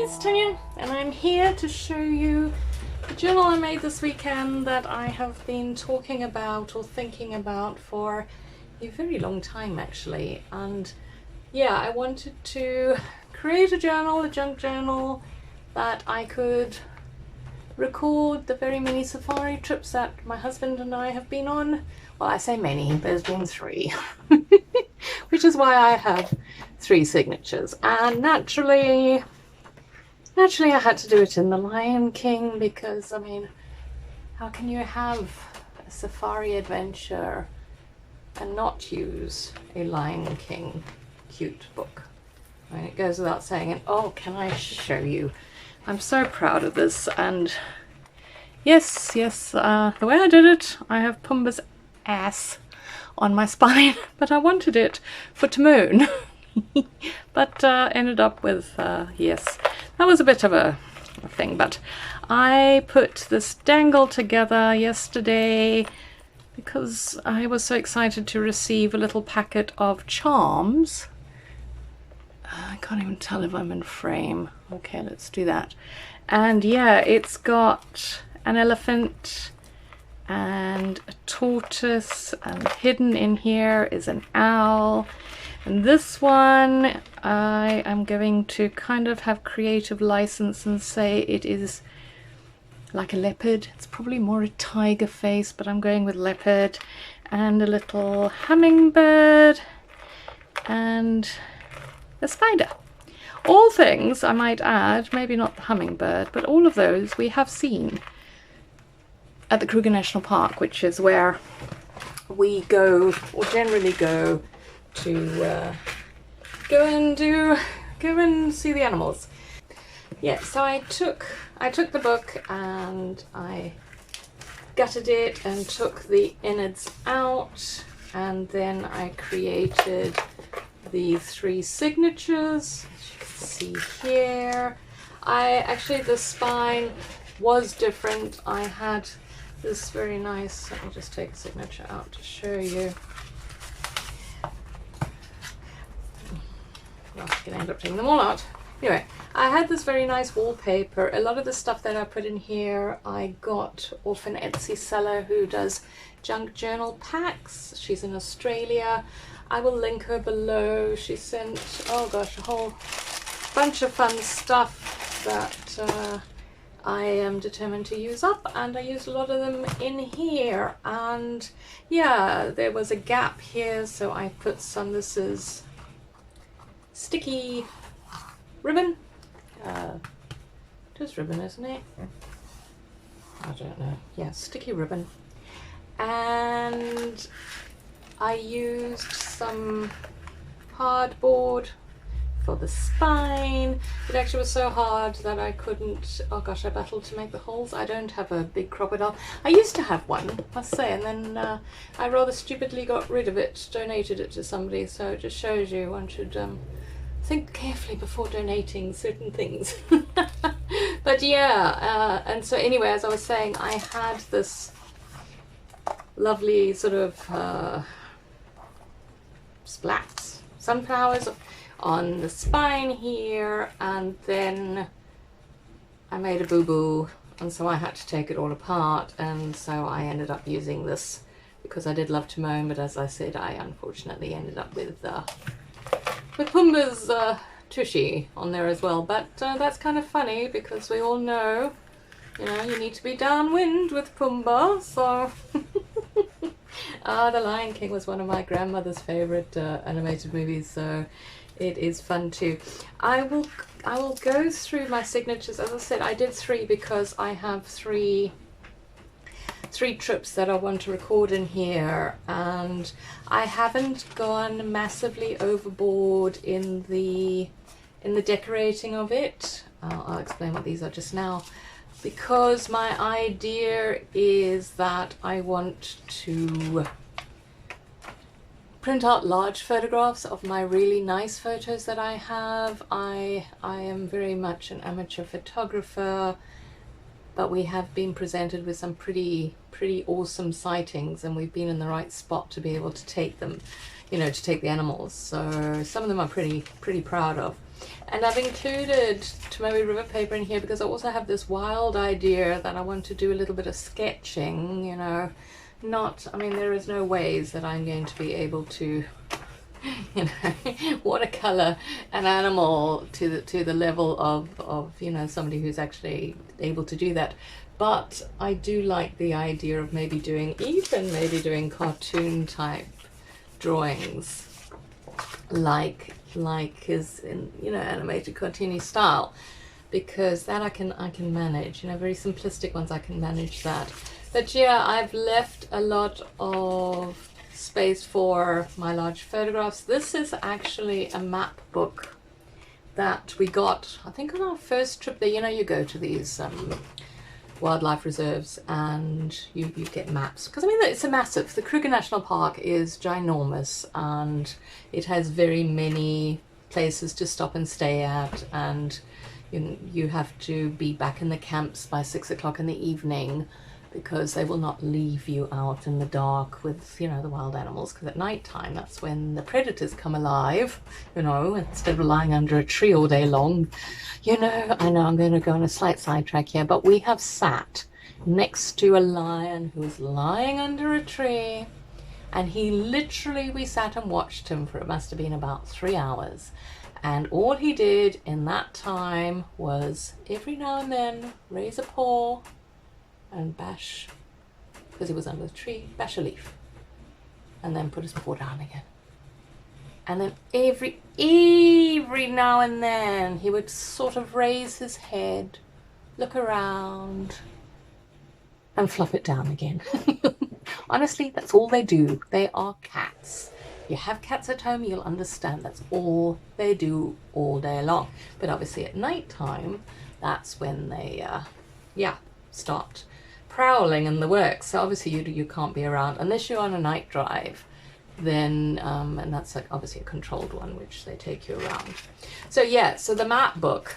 it's Tanya, and I'm here to show you the journal I made this weekend that I have been talking about or thinking about for a very long time actually. And yeah, I wanted to create a journal, a junk journal, that I could record the very many safari trips that my husband and I have been on. Well, I say many, there's been 3, which is why I have 3 signatures. And naturally I had to do it in the Lion King because, I mean, how can you have a safari adventure and not use a Lion King cute book? I mean, it goes without saying. And oh, can I show you? I'm so proud of this. And yes, the way I did it, I have Pumbaa's ass on my spine, but I wanted it for Timon. But ended up with, yes, that was a bit of a thing, but I put this dangle together yesterday because I was so excited to receive a little packet of charms. I can't even tell if I'm in frame. Okay, let's do that. And yeah, it's got an elephant and a tortoise, and hidden in here is an owl. And this one I am going to kind of have creative license and say it is like a leopard. It's probably more a tiger face, but I'm going with leopard. And a little hummingbird and a spider. All things, I might add, maybe not the hummingbird, but all of those we have seen at the Kruger National Park, which is where we go, or generally go, to go and see the animals. Yeah, so I took the book and I gutted it and took the innards out, and then I created the 3 signatures, as you can see here. The spine was different. I had this very nice, let me just take a signature out to show you. Well, I'm gonna end up taking them all out. Anyway, I had this very nice wallpaper. A lot of the stuff that I put in here I got off an Etsy seller who does junk journal packs. She's in Australia. I will link her below. She sent, oh gosh, a whole bunch of fun stuff that I am determined to use up, and I used a lot of them in here. And yeah, there was a gap here, so I put some, this is sticky ribbon. Just ribbon, isn't it? I don't know. Yeah, sticky ribbon. And I used some cardboard for the spine. It actually was so hard that I couldn't, oh gosh, I battled to make the holes. I don't have a big crocodile. I used to have one, must say, and then I rather stupidly got rid of it, donated it to somebody. So it just shows you one should think carefully before donating certain things. But yeah, and so anyway, as I was saying, I had this lovely sort of splats, sunflowers on the spine here, and then I made a boo-boo, and so I had to take it all apart, and so I ended up using this because I did love Timon, but as I said, I unfortunately ended up with Pumbaa's tushy on there as well. But that's kind of funny because we all know, you know, you need to be downwind with Pumbaa, so The Lion King was one of my grandmother's favorite animated movies, so it is fun too. I will go through my signatures. As I said, I did 3 because I have 3 trips that I want to record in here, and I haven't gone massively overboard in the decorating of it. I'll explain what these are just now, because my idea is that I want to print out large photographs of my really nice photos that I have. I am very much an amateur photographer, but we have been presented with some pretty awesome sightings, and we've been in the right spot to be able to take them. you know, to take the animals. So some of them I'm pretty proud of. And I've included Tomoe River paper in here because I also have this wild idea that I want to do a little bit of sketching, you know. I mean, there is no ways that I'm going to be able to, you know, watercolor an animal to the level of you know, somebody who's actually able to do that. But I do like the idea of maybe doing cartoon type drawings, like is in, you know, animated cartoony style, because that I can manage, you know, very simplistic ones I can manage that. But yeah, I've left a lot of space for my large photographs. This is actually a map book that we got, I think, on our first trip there. You know, you go to these wildlife reserves and you get maps, because I mean, it's a massive, the Kruger National Park is ginormous and it has very many places to stop and stay at, and you have to be back in the camps by 6 o'clock in the evening, because they will not leave you out in the dark with, you know, the wild animals, because at night time, that's when the predators come alive, you know, instead of lying under a tree all day long. You know, I know I'm going to go on a slight sidetrack here, but we have sat next to a lion who was lying under a tree, and he literally, we sat and watched him for, it must have been about 3 hours. And all he did in that time was every now and then raise a paw and bash, because he was under the tree, bash a leaf, and then put his paw down again. And then every now and then he would sort of raise his head, look around, and flop it down again. Honestly, that's all they do. They are cats. You have cats at home, you'll understand that's all they do all day long. But obviously at night time, that's when they start prowling in the works. So obviously you can't be around unless you're on a night drive, then and that's like obviously a controlled one, which they take you around. So yeah, so the map book,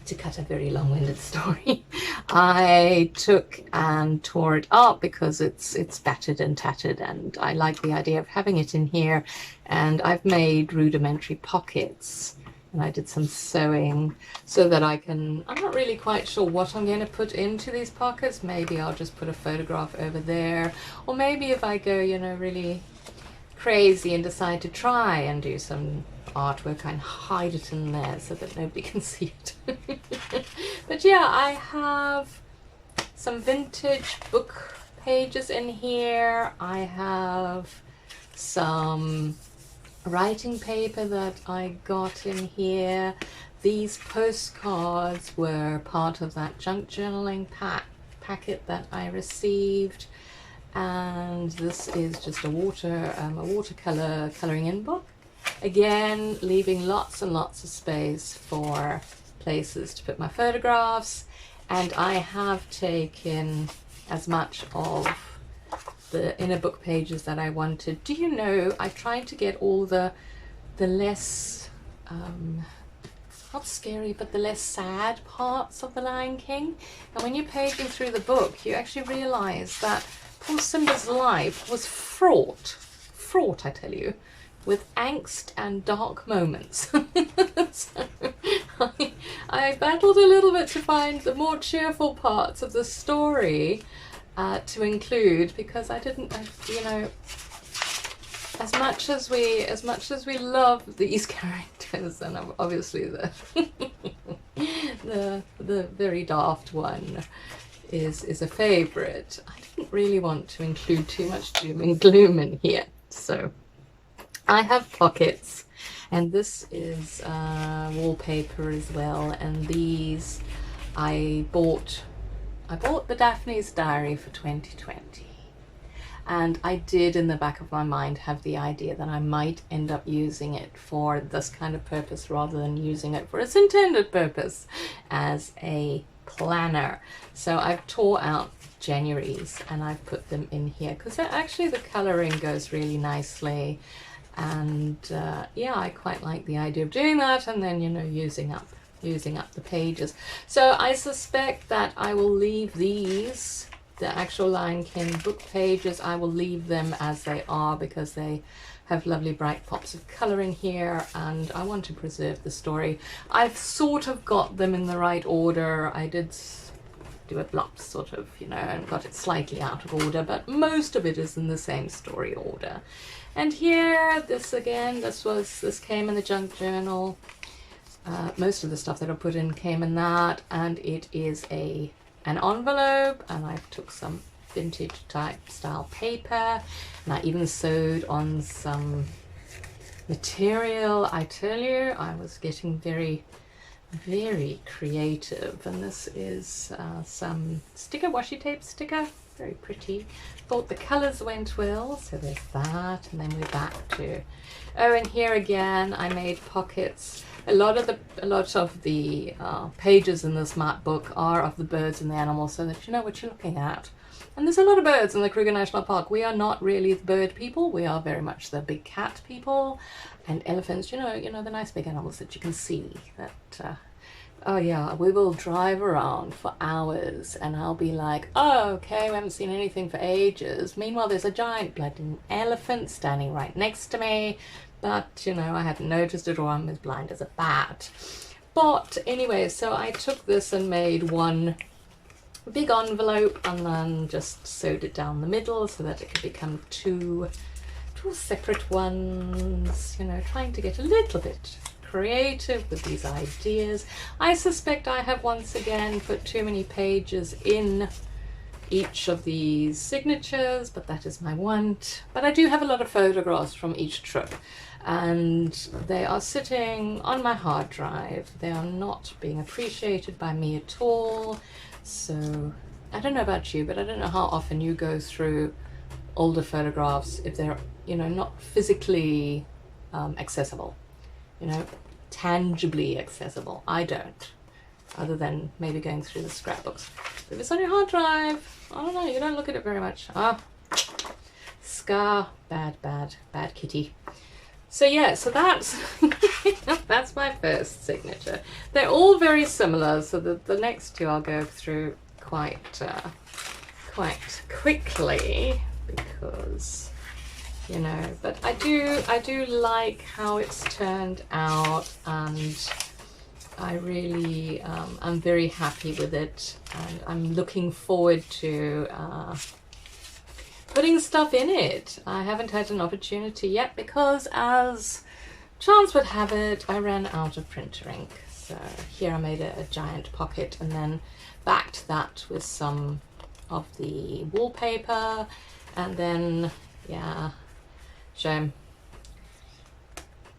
to cut a very long-winded story, I took and tore it up because it's battered and tattered, and I like the idea of having it in here. And I've made rudimentary pockets, and I did some sewing so that I'm not really quite sure what I'm going to put into these pockets. Maybe I'll just put a photograph over there, or maybe if I go, you know, really crazy and decide to try and do some artwork, I hide it in there so that nobody can see it. But yeah, I have some vintage book pages in here. I have some writing paper that I got in here. These postcards were part of that junk journaling packet that I received, and this is just a watercolor coloring in book. Again, leaving lots and lots of space for places to put my photographs, and I have taken as much of the inner book pages that I wanted. Do you know, I tried to get all the less not scary, but the less sad parts of The Lion King. And when you're paging through the book, you actually realize that poor Simba's life was fraught, I tell you, with angst and dark moments. So I battled a little bit to find the more cheerful parts of the story to include, because I didn't, you know, as much as we love these characters, and obviously the very daft one is a favorite, I didn't really want to include too much doom and gloom in here. So I have pockets, and this is wallpaper as well, and these I bought the Daphne's Diary for 2020, and I did in the back of my mind have the idea that I might end up using it for this kind of purpose rather than using it for its intended purpose as a planner. So I've tore out January's and I've put them in here because actually the coloring goes really nicely, and yeah, I quite like the idea of doing that, and then, you know, using up the pages. So I suspect that I will leave these, the actual Lion King book pages, I will leave them as they are, because they have lovely bright pops of colour in here, and I want to preserve the story. I've sort of got them in the right order. I did do a blop sort of, you know, and got it slightly out of order, but most of it is in the same story order. And here, this again, this came in the junk journal. Most of the stuff that I put in came in that, and it is an envelope, and I took some vintage type style paper, and I even sewed on some material. I tell you, I was getting very creative. And this is some sticker, washi tape sticker, very pretty. Thought the colors went well, so there's that. And then we're back to, oh, and here again I made pockets. A lot of the pages in this map book are of the birds and the animals, so that you know what you're looking at. And there's a lot of birds in the Kruger National Park. We are not really the bird people. We are very much the big cat people. And elephants, you know, the nice big animals that you can see. That, oh yeah, we will drive around for hours and I'll be like, oh, okay, we haven't seen anything for ages. Meanwhile, there's a giant bloody elephant standing right next to me. But, you know, I hadn't noticed it, or I'm as blind as a bat. But anyway, so I took this and made one big envelope and then just sewed it down the middle so that it could become two separate ones, you know, trying to get a little bit creative with these ideas. I suspect I have once again put too many pages in each of these signatures, but that is my want. But I do have a lot of photographs from each trip, and they are sitting on my hard drive. They are not being appreciated by me at all. So I don't know about you, but I don't know how often you go through older photographs if they're, you know, not physically accessible, you know, tangibly accessible. I don't, other than maybe going through the scrapbooks. But if it's on your hard drive, I don't know, you don't look at it very much. Scar, bad kitty. So yeah, so that's that's my first signature. They're all very similar, so the next two I'll go through quite quickly, because, you know, but I do like how it's turned out, and I really I'm very happy with it, and I'm looking forward to putting stuff in it. I haven't had an opportunity yet because, as chance would have it, I ran out of printer ink. So here I made a giant pocket and then backed that with some of the wallpaper, and then, yeah, shame.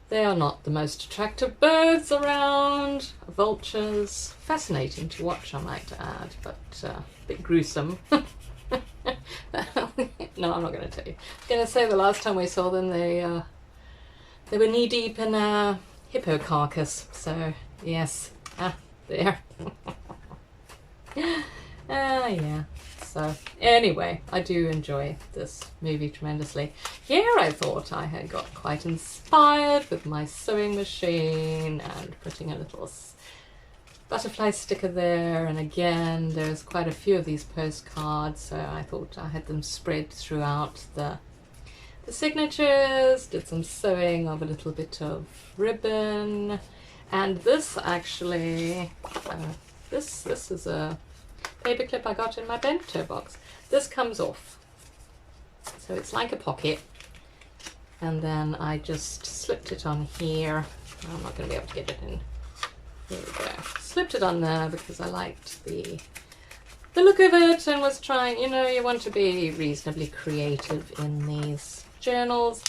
They are not the most attractive birds around. Vultures, fascinating to watch, I might add, but a bit gruesome. No, I'm not going to tell you. I was going to say the last time we saw them, they were knee deep in a hippo carcass. So yes, there. Yeah. So anyway, I do enjoy this movie tremendously. Here I thought I had got quite inspired with my sewing machine and putting a little butterfly sticker there, and again there's quite a few of these postcards, so I thought I had them spread throughout the signatures. Did some sewing of a little bit of ribbon, and this actually this is a paperclip I got in my bento box. This comes off, so it's like a pocket, and then I just slipped it on here. I'm not going to be able to get it in. There we go. Slipped it on there because I liked the look of it, and was trying, you know, you want to be reasonably creative in these journals.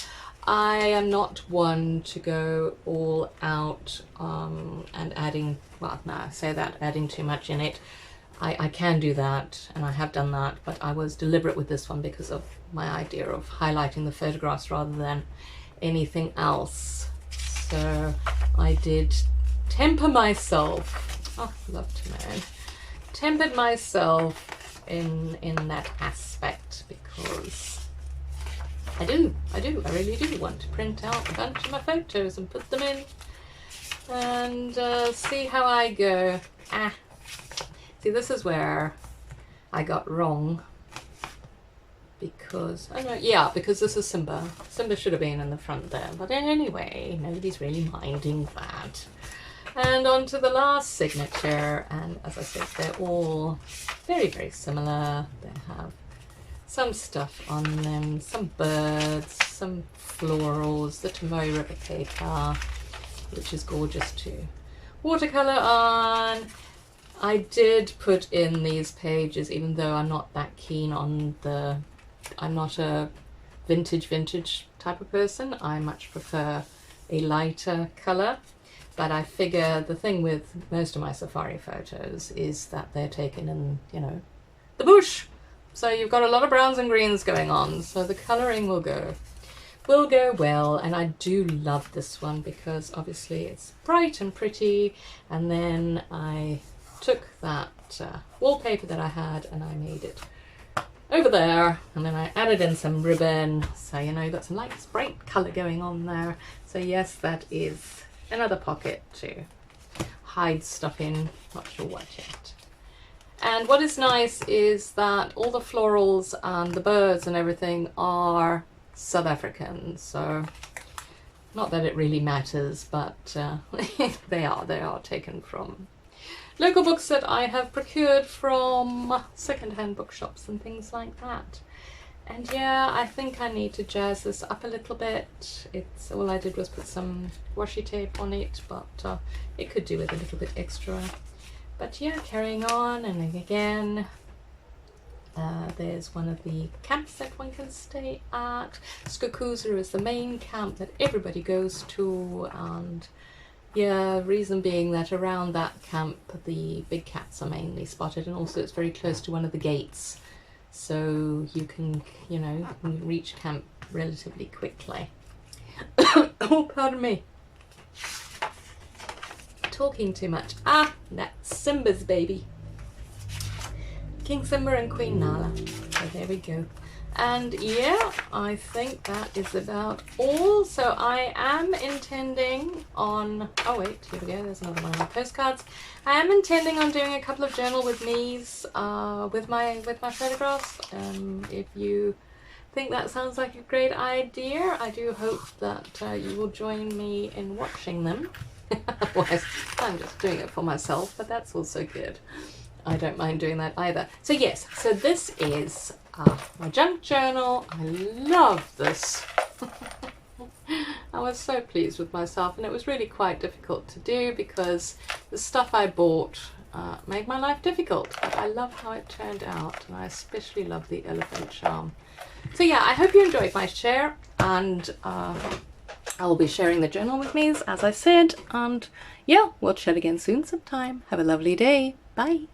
I am not one to go all out and adding, well, no, I say that, adding too much in it. I can do that, and I have done that, but I was deliberate with this one because of my idea of highlighting the photographs rather than anything else. So I did temper myself, love to know, tempered myself in that aspect, because I really do want to print out a bunch of my photos and put them in and see how I go. See, this is where I got wrong, because, I don't know, yeah, because this is Simba. Simba should have been in the front there, but anyway, nobody's really minding that. And on to the last signature, and as I said, they're all very, very similar. They have some stuff on them, some birds, some florals, the Tomoe River paper, which is gorgeous too. Watercolor on. I did put in these pages, even though I'm not that keen on the, I'm not a vintage type of person. I much prefer a lighter color. But I figure the thing with most of my safari photos is that they're taken in, you know, the bush. So you've got a lot of browns and greens going on. So the colouring will go well. And I do love this one because obviously it's bright and pretty. And then I took that wallpaper that I had and I made it over there. And then I added in some ribbon. So, you know, you've got some nice bright colour going on there. So yes, that is another pocket to hide stuff in, not sure what yet. And what is nice is that all the florals and the birds and everything are South African, so not that it really matters, but they are taken from local books that I have procured from second-hand bookshops and things like that. And yeah, I think I need to jazz this up a little bit. It's all I did was put some washi tape on it, but it could do with a little bit extra. But yeah, carrying on, and again, there's one of the camps that one can stay at. Skukuza is the main camp that everybody goes to, and yeah, reason being that around that camp the big cats are mainly spotted, and also it's very close to one of the gates. So you can, you know, you can reach camp relatively quickly. Oh, pardon me. Talking too much. Ah, that's Simba's baby. King Simba and Queen Nala. So there we go. And yeah, I think that is about all. So I am intending on, oh wait, here we go, there's another one of my postcards. I am intending on doing a couple of journal with me's with my photographs. If you think that sounds like a great idea, I do hope that you will join me in watching them. Otherwise, I'm just doing it for myself, but that's also good. I don't mind doing that either. So yes, so this is my junk journal. I love this. I was so pleased with myself, and it was really quite difficult to do because the stuff I bought made my life difficult, but I love how it turned out, and I especially love the elephant charm. So yeah, I hope you enjoyed my share, and I will be sharing the journal with me, as I said, and yeah, we'll chat again soon sometime. Have a lovely day. Bye.